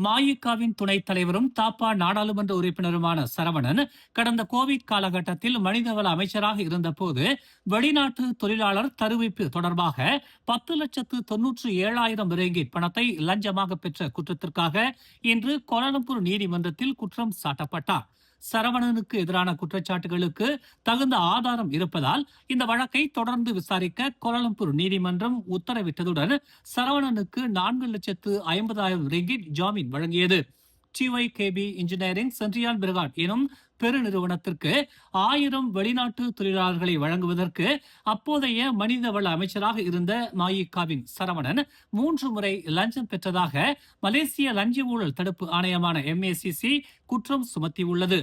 மஇகவின் துணைத் தலைவரும் தாப்பா நாடாளுமன்ற உறுப்பினருமான சரவணன் கடந்த கோவிட் காலகட்டத்தில் மனிதவள அமைச்சராக இருந்தபோது வெளிநாட்டு தொழிலாளர் தருவிப்பு தொடர்பாக 10,97,000 ரிங்கிட் பணத்தை லஞ்சமாக பெற்ற குற்றத்திற்காக இன்று கோலாலம்பூர் நீதிமன்றத்தில் குற்றம் சாட்டப்பட்டார். சரவணனுக்கு எதிரான குற்றச்சாட்டுகளுக்கு தகுந்த ஆதாரம் இருப்பதால் இந்த வழக்கை தொடர்ந்து விசாரிக்க கோலாலம்பூர் நீதிமன்றம் உத்தரவிட்டதுடன் சரவணனுக்கு 4,50,000 ரிங்கிட் ஜாமீன் வழங்கியது. TYKB இன்ஜினியரிங் சென்ட்ரியால் பிரிகாட் எனும் பெருநிறுவனத்திற்கு 1000 வெளிநாட்டு தொழிலாளர்களை வழங்குவதற்கு அப்போதைய மனிதவள அமைச்சராக இருந்த மஇகவின் சரவணன் 3 முறை லஞ்சம் பெற்றதாக மலேசிய லஞ்ச ஊழல் தடுப்பு ஆணையமான MACC குற்றம் சுமத்தியுள்ளது.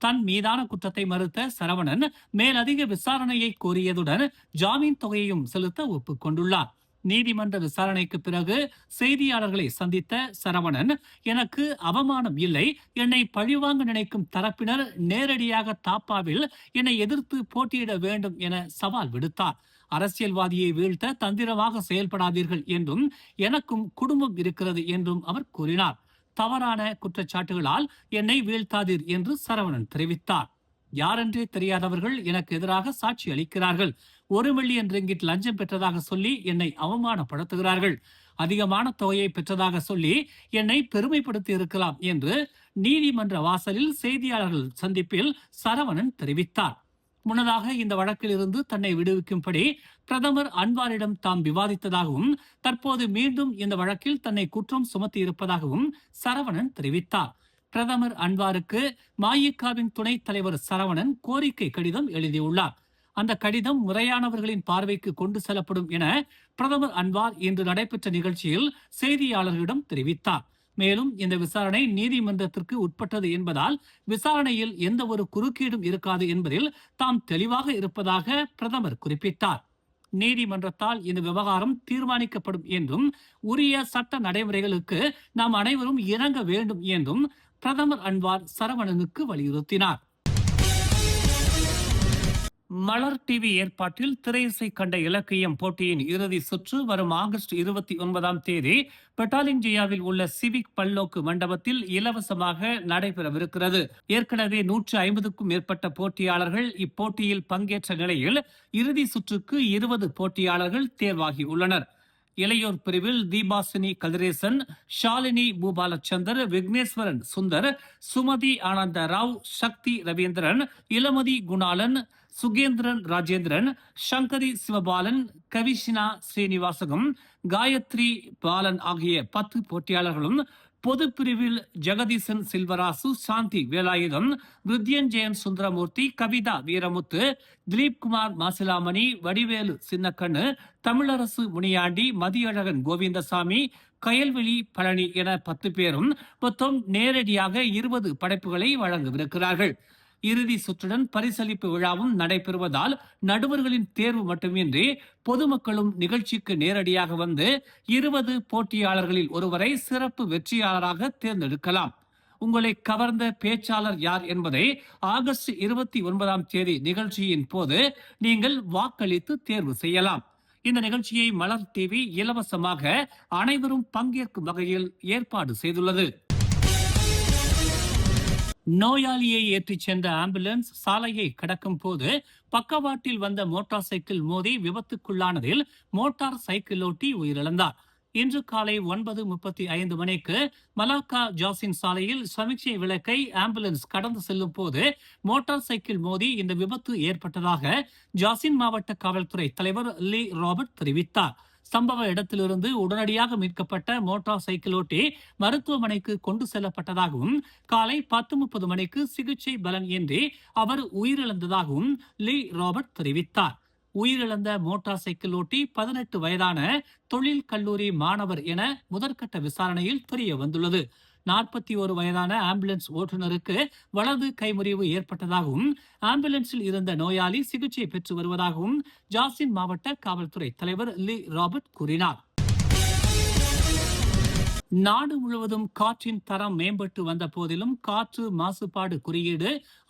தன் மீதான குற்றத்தை மறுத்த சரவணன் மேலதிக விசாரணையை கோரியதுடன் ஜாமீன் தொகையையும் செலுத்த ஒப்புக்கொண்டுள்ளார். நீதிமன்ற விசாரணைக்கு பிறகு செய்தியாளர்களை சந்தித்த சரவணன், எனக்கு அவமானம் இல்லை, என்னை பழிவாங்க நினைக்கும் தரப்பினர் நேரடியாக தாப்பாவில் என்னை எதிர்த்து போட்டியிட வேண்டும் என சவால் விடுத்தார். அரசியல்வாதியை வீழ்த்த தந்திரமாக செயல்படாதீர்கள் என்றும் எனக்கும் குடும்பம் இருக்கிறது என்றும் அவர் கூறினார். தவறான குற்றச்சாட்டுகளால் என்னை வீழ்த்தாதீர் என்று சரவணன் தெரிவித்தார். யாரென்றே தெரியாதவர்கள் எனக்கு எதிராக சாட்சி அளிக்கிறார்கள். 1 மில்லியன் ரிங்கிட் லஞ்சம் பெற்றதாக சொல்லி என்னை அவமானப்படுத்துகிறார்கள். அதிகமான தொகையை பெற்றதாக சொல்லி என்னை பெருமைப்படுத்தி இருக்கலாம் என்று நீதிமன்ற வாசலில் செய்தியாளர்கள் சந்திப்பில் சரவணன் தெரிவித்தார். முன்னதாக இந்த வழக்கில் இருந்து தன்னை விடுவிக்கும்படி பிரதமர் அன்வாரிடம் தாம் விவாதித்ததாகவும் தற்போது மீண்டும் இந்த வழக்கில் தன்னை குற்றம் சுமத்தி இருப்பதாகவும் சரவணன் தெரிவித்தார். பிரதமர் அன்வாருக்கு மஇகவின் துணைத் தலைவர் சரவணன் கோரிக்கை கடிதம் எழுதியுள்ளார். அந்த கடிதம் முறையானவர்களின் பார்வைக்கு கொண்டு செல்லப்படும் என பிரதமர் அன்வார் இன்று நடைபெற்ற நிகழ்ச்சியில் செய்தியாளர்களிடம் தெரிவித்தார். மேலும் இந்த விசாரணை நீதிமன்றத்திற்கு உட்பட்டது என்பதால் விசாரணையில் எந்த ஒரு குறுக்கீடும் இருக்காது என்பதில் தாம் தெளிவாக இருப்பதாக பிரதமர் குறிப்பிட்டார். நீதிமன்றத்தால் இந்த விவகாரம் தீர்மானிக்கப்படும் என்றும் உரிய சட்ட நடைமுறைகளுக்கு நாம் அனைவரும் இணங்க வேண்டும் என்றும் பிரதமர் அன்வார் சரவணனுக்கு வலியுறுத்தினார். மலர் டிவி ஏற்பாட்டில் திரையிசை கண்ட இலக்கியம் போட்டியின் இறுதி சுற்று வரும் ஆகஸ்ட் 29 பெட்டாலிங்ஜியாவில் உள்ள சிவிக் பல்நோக்கு மண்டபத்தில் இலவசமாக நடைபெறவிருக்கிறது. ஏற்கனவே 150க்கும் மேற்பட்ட போட்டியாளர்கள் இப்போட்டியில் பங்கேற்ற நிலையில் இறுதி சுற்றுக்கு 20 போட்டியாளர்கள் தேர்வாகியுள்ளனர். இளையோர் பிரிவில் தீபாசினி கதிரேசன், ஷாலினி பூபாலச்சந்தர், விக்னேஸ்வரன் சுந்தர், சுமதி ஆனந்த ராவ், சக்தி ரவீந்திரன், இளமதி குணாலன், சுகேந்திரன் ராஜேந்திரன், சங்கரி சிவபாலன், கவிஷினா ஸ்ரீனிவாசகம், காயத்ரி பாலன் ஆகிய 10 போட்டியாளர்களும், பொது பிரிவில் ஜெகதீசன் சில்வராசு, சாந்தி வேலாயுதம், ருத்யஞ்சயன் சுந்தரமூர்த்தி, கவிதா வீரமுத்து, திலீப்குமார் மாசிலாமணி, வடிவேலு சின்னக்கண்ணு, தமிழரசு முனியாண்டி, மதியழகன் கோவிந்தசாமி, கயல்வெளி பழனி என 10 பேரும் மொத்தம் நேரடியாக 20 படைப்புகளை வழங்கவிருக்கிறார்கள். இறுதி சுற்றுடன் பரிசளிப்பு விழாவும் நடைபெறுவதால் நடுவர்களின் தேர்வு மட்டுமின்றி பொதுமக்களும் நிகழ்ச்சிக்கு நேரடியாக வந்து 20 போட்டியாளர்களில் ஒருவரை சிறப்பு வெற்றியாளராக தேர்ந்தெடுக்கலாம். உங்களை கவர்ந்த பேச்சாளர் யார் என்பதை ஆகஸ்ட் 29 நிகழ்ச்சியின் போது நீங்கள் வாக்களித்து தேர்வு செய்யலாம். இந்த நிகழ்ச்சியை மலர் டிவி இலவசமாக அனைவரும் பங்கேற்கும் வகையில் ஏற்பாடு செய்துள்ளது. நோயாளியை ஏற்றிச் சென்ற ஆம்புலன்ஸ் சாலையை கடக்கும் போது பக்கவாட்டில் வந்த மோட்டார் சைக்கிள் மோதி விபத்துக்குள்ளானதில் மோட்டார் சைக்கிளோட்டி உயிரிழந்தார். இன்று காலை 9:35 மணிக்கு மலாக்கா ஜாசின் சாலையில் சமீட்சை விளக்கை ஆம்புலன்ஸ் கடந்து செல்லும் போது மோட்டார் சைக்கிள் மோதி இந்த விபத்து ஏற்பட்டதாக ஜாசின் மாவட்ட காவல்துறை தலைவர் லீ ராபர்ட் தெரிவித்தார். சம்பவ இடத்திலிருந்து உடனடியாக மீட்கப்பட்ட மோட்டார் சைக்கிளோட்டி மருத்துவமனைக்கு கொண்டு செல்லப்பட்டதாகவும் காலை 10:30 மணிக்கு சிகிச்சை பலன் இன்றி அவர் உயிரிழந்ததாகவும் லீ ராபர்ட் தெரிவித்தார். உயிரிழந்த மோட்டார் சைக்கிள் ஓட்டி 18 வயதான தொழில் கல்லூரி மாணவர் என முதற்கட்ட விசாரணையில் தெரிய வந்துள்ளது. 41 வயதான ஆம்புலன்ஸ் ஓட்டுநருக்கு வலது கைமுறிவு ஏற்பட்டதாகவும் ஆம்புலன்ஸில் இருந்த நோயாளி சிகிச்சை பெற்று வருவதாகவும் ஜாசின் மாவட்ட காவல்துறை தலைவர் லீ ராபர்ட் கூறினார். நாடு முழுவதும் காற்றின் தரம் மேம்பட்டு வந்த போதிலும் காற்று மாசுபாடு குறியீடு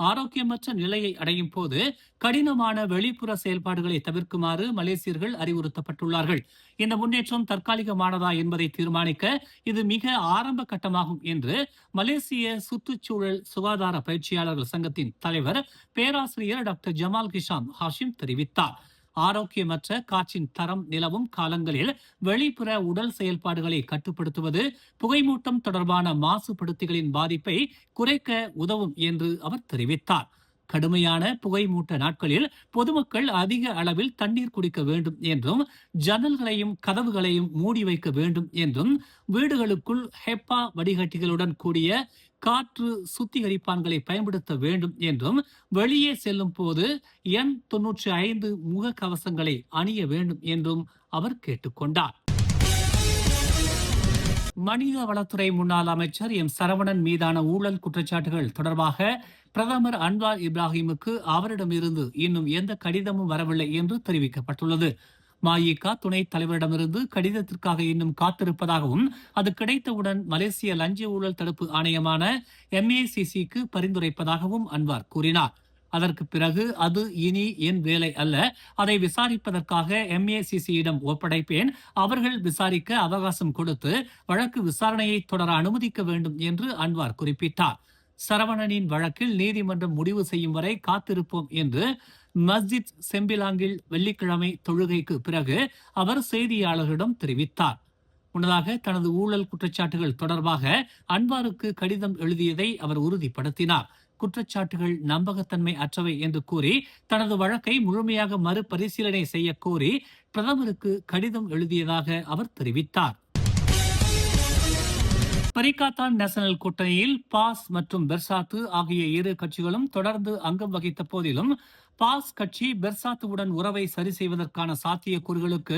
ஆரோக்கியமற்ற நிலையை அடையும் போது கடினமான வெளிப்புற செயல்பாடுகளை தவிர்க்குமாறு மலேசியர்கள் அறிவுறுத்தப்பட்டுள்ளார்கள். இந்த முன்னேற்றம் தற்காலிகமானதா என்பதை தீர்மானிக்க இது மிக ஆரம்ப கட்டமாகும் என்று மலேசிய சுற்றுச்சூழல் சுகாதார பயிற்சியாளர்கள் சங்கத்தின் தலைவர் பேராசிரியர் டாக்டர் ஜமால் கிஷான் ஹாஷிம் தெரிவித்தார். ஆரோக்கியமற்ற காற்றின் தரம் நிலவும் காலங்களில் வெளிப்புற உடல் செயல்பாடுகளை கட்டுப்படுத்துவது புகைமூட்டம் தொடர்பான மாசுபடுத்திகளின் பாதிப்பை குறைக்க உதவும் என்று அவர் தெரிவித்தார். கடுமையான புகைமூட்ட நாட்களில் பொதுமக்கள் அதிக அளவில் தண்ணீர் குடிக்க வேண்டும் என்றும் ஜன்னல்களையும் கதவுகளையும் மூடி வைக்க வேண்டும் என்றும் வீடுகளுக்குள் ஹெப்பா வடிகட்டிகளுடன் கூடிய காற்று சுத்திகரிப்பான்களை பயன்படுத்த வேண்டும் என்றும் வெளியே செல்லும் போது N95 முக கவசங்களை அணிய வேண்டும் என்றும் அவர் கேட்டுக்கொண்டார். மனித வளத்துறை முன்னாள் அமைச்சர் எம் சரவணன் மீதான ஊழல் குற்றச்சாட்டுகள் தொடர்பாக பிரதமர் அன்வார் இப்ராஹிமுக்கு அவரிடமிருந்து இன்னும் எந்த கடிதமும் வரவில்லை என்று தெரிவிக்கப்பட்டுள்ளது. மஇகா துணைத் தலைவரிடமிருந்து கடிதத்திற்காக இன்னும் காத்திருப்பதாகவும் அது கிடைத்தவுடன் மலேசிய லஞ்ச ஊழல் தடுப்பு ஆணையமான MACCக்கு பரிந்துரைப்பதாகவும் அன்வார் கூறினார். அதற்கு பிறகு அது இனி என் வேலை அல்ல, அதை விசாரிப்பதற்காக MACCயிடம் ஒப்படைப்பேன், அவர்கள் விசாரிக்க அவகாசம் கொடுத்து வழக்கு விசாரணையை தொடர அனுமதிக்க வேண்டும் என்று அன்வார் குறிப்பிட்டார். சரவணனின் வழக்கில் நீதிமன்றம் முடிவு செய்யும் வரை காத்திருப்போம் என்று மஸ்ஜித் செம்பிலாங்கில் வெள்ளிக்கிழமை தொழுகைக்கு பிறகு அவர் செய்தியாளர்களிடம் தெரிவித்தார். முன்னதாக தனது ஊழல் குற்றச்சாட்டுகள் தொடர்பாக அன்வாருக்கு கடிதம் எழுதியதை அவர் உறுதிப்படுத்தினார். குற்றச்சாட்டுகள் நம்பகத்தன்மை அற்றவை என்று கூறி தனது வழக்கை முழுமையாக மறுபரிசீலனை செய்ய கோரி பிரதமருக்கு கடிதம் எழுதியதாக அவர் தெரிவித்தார். பரிகாத்தான் நேஷனல் கூட்டணியில் பாஸ் மற்றும் பெர்சாத்து ஆகிய இரு கட்சிகளும் தொடர்ந்து அங்கம் வகித்த போதிலும் பாஸ் கட்சி பெர்சாத்துவுடன் உறவை சரி செய்வதற்கான சாத்தியக்கூறுகளுக்கு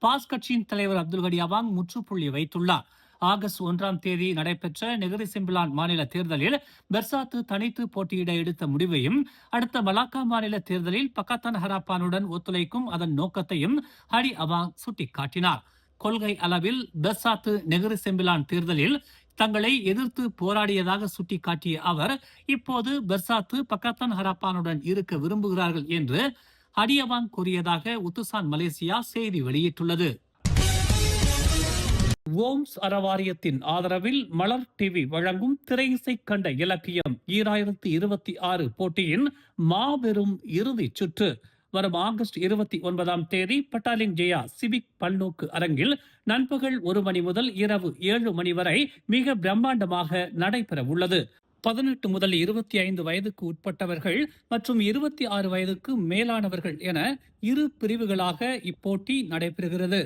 பாஸ் கட்சியின் தலைவர் அப்துல் கடி அவாங் முற்றுப்புள்ளி வைத்துள்ளார். ஆகஸ்ட் 1ஆம் தேதி நடைபெற்ற நெகிரி செம்பிலான் மாநில தேர்தலில் பெர்சாத்து தனித்து போட்டியிட எடுத்த முடிவையும் அடுத்த மலாக்கா மாநில தேர்தலில் பக்காத்தான் ஹராப்பானுடன் ஒத்துழைக்கும் அதன் நோக்கத்தையும் ஹடி அவாங் சுட்டிக்காட்டினார். கொள்கை அளவில் பெர்சாத்து நெகிரி செம்பிலான் தேர்தலில் தங்களை எதிர்த்து போராடியதாக சுட்டிக்காட்டிய அவர் இப்போது பெர்சாத்து பக்காத்தான் ஹராப்பானுடன் இருக்க விரும்புகிறார்கள் என்று ஹடியவாங் கூறியதாக உத்துசான் மலேசியா செய்தி வெளியிட்டுள்ளது. ஓம்ஸ் அறவாரியத்தின் ஆதரவில் மலர் டிவி வழங்கும் திரையிசை கண்ட இலக்கியம் 2026 போட்டியின் மாபெரும் இறுதிச் சுற்று வரும் ஆகஸ்ட் 29ஆம் தேதி பட்டாலிங் ஜெயா சிவிக் பல்நோக்கு அரங்கில் நண்பகல் 1 மணி முதல் இரவு 7 மணி வரை மிக பிரம்மாண்டமாக நடைபெற உள்ளது. 18 முதல் 25 வயதுக்கு உட்பட்டவர்கள் மற்றும் 26 வயதுக்கு மேலானவர்கள் என இரு பிரிவுகளாக இப்போட்டி நடைபெறுகிறது.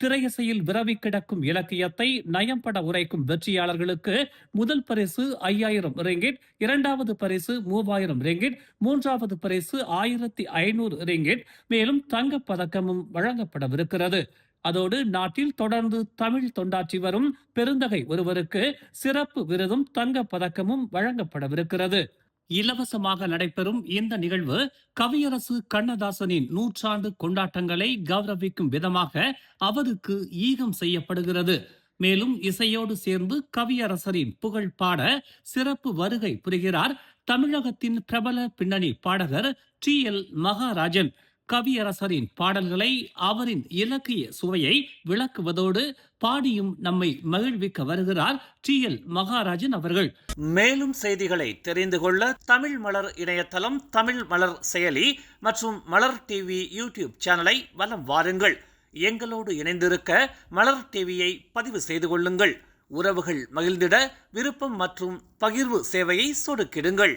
திரையிசையில் விரவி கிடக்கும் இலக்கியத்தை நயம்பட உரைக்கும் வெற்றியாளர்களுக்கு முதல் பரிசு 5000 ரிங்கிட், இரண்டாவது பரிசு 3000 ரிங்கிட், மூன்றாவது பரிசு 1500 ரிங்கிட், மேலும் தங்கப் பதக்கமும் வழங்கப்படவிருக்கிறது. அதோடு நாட்டில் தொடர்ந்து தமிழ் தொண்டாற்றி வரும் பெருந்தகை ஒருவருக்கு சிறப்பு விருதும் தங்கப் பதக்கமும் வழங்கப்படவிருக்கிறது. இலவசமாக நடைபெறும் இந்த நிகழ்வு கவியரசு கண்ணதாசனின் 100ஆண்டு கொண்டாட்டங்களை கௌரவிக்கும் விதமாக அவருக்கு ஈகம் செய்யப்படுகிறது. மேலும் இசையோடு சேர்ந்து கவியரசரின் புகழ் பாட சிறப்பு வருகை புரிகிறார் தமிழகத்தின் பிரபல பின்னணி பாடகர் TL மகாராஜன். கவியரசரின் பாடல்களை அவரின் இலக்கிய சுவையை விளக்குவதோடு பாடியும் நம்மை மகிழ்விக்க வருகிறார் TL மகாராஜன் அவர்கள். மேலும் செய்திகளை தெரிந்து கொள்ள தமிழ் மலர் இணையதளம், தமிழ் மலர் செயலி மற்றும் மலர் டிவி யூடியூப் சேனலை வலம் வாருங்கள். எங்களோடு இணைந்திருக்க மலர் டிவியை பதிவு செய்து கொள்ளுங்கள். உறவுகள் மகிழ்ந்திட விருப்பம் மற்றும் பகிர்வு சேவையை சொடுக்கிடுங்கள்.